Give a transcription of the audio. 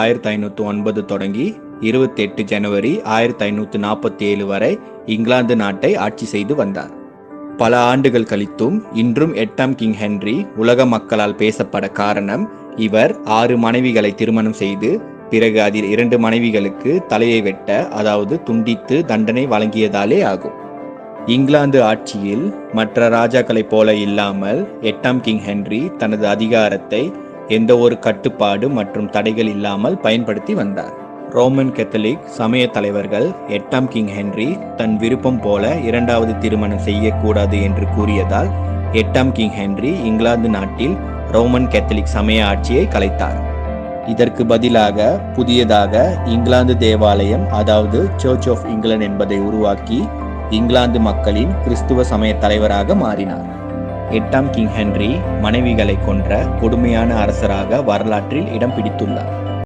1509 தொடங்கி 28 ஜனவரி 1547 வரை இங்கிலாந்து நாட்டை ஆட்சி செய்து வந்தார். பல ஆண்டுகள் கழித்தும் இன்றும் 8ஆம் கிங் ஹென்றி உலக மக்களால் பேசப்பட காரணம் இவர் 6 மனைவிகளை திருமணம் செய்து பிறகு அதில் 2 மனைவிகளுக்கு தலையை வெட்ட, அதாவது துண்டித்து தண்டனை வழங்கியதாலே ஆகும். இங்கிலாந்து ஆட்சியில் மற்ற ராஜாக்களைப் போல இல்லாமல் 8ஆம் கிங் ஹென்றி தனது அதிகாரத்தை எந்த ஒரு கட்டுப்பாடு மற்றும் தடைகள் இல்லாமல் பயன்படுத்தி வந்தார். ரோமன் கத்தோலிக் சமய தலைவர்கள் 8ஆம் கிங் ஹென்றி தன் விருப்பம் போல 2வது திருமணம் செய்யக்கூடாது என்று கூறியதால் 8ஆம் கிங் ஹென்றி இங்கிலாந்து நாட்டில் ரோமன் கத்தோலிக் சமய ஆட்சியை கலைத்தார். இதற்கு பதிலாக புதியதாக இங்கிலாந்து தேவாலயம், அதாவது சர்ச் ஆஃப் இங்கிலாந்து என்பதை உருவாக்கி இங்கிலாந்து மக்களின் கிறிஸ்துவ சமய தலைவராக மாறினார். 8ஆம் கிங் ஹென்றி மனைவிகளை கொன்ற கொடுமையான அரசராக வரலாற்றில் இடம் பிடித்துள்ளார்.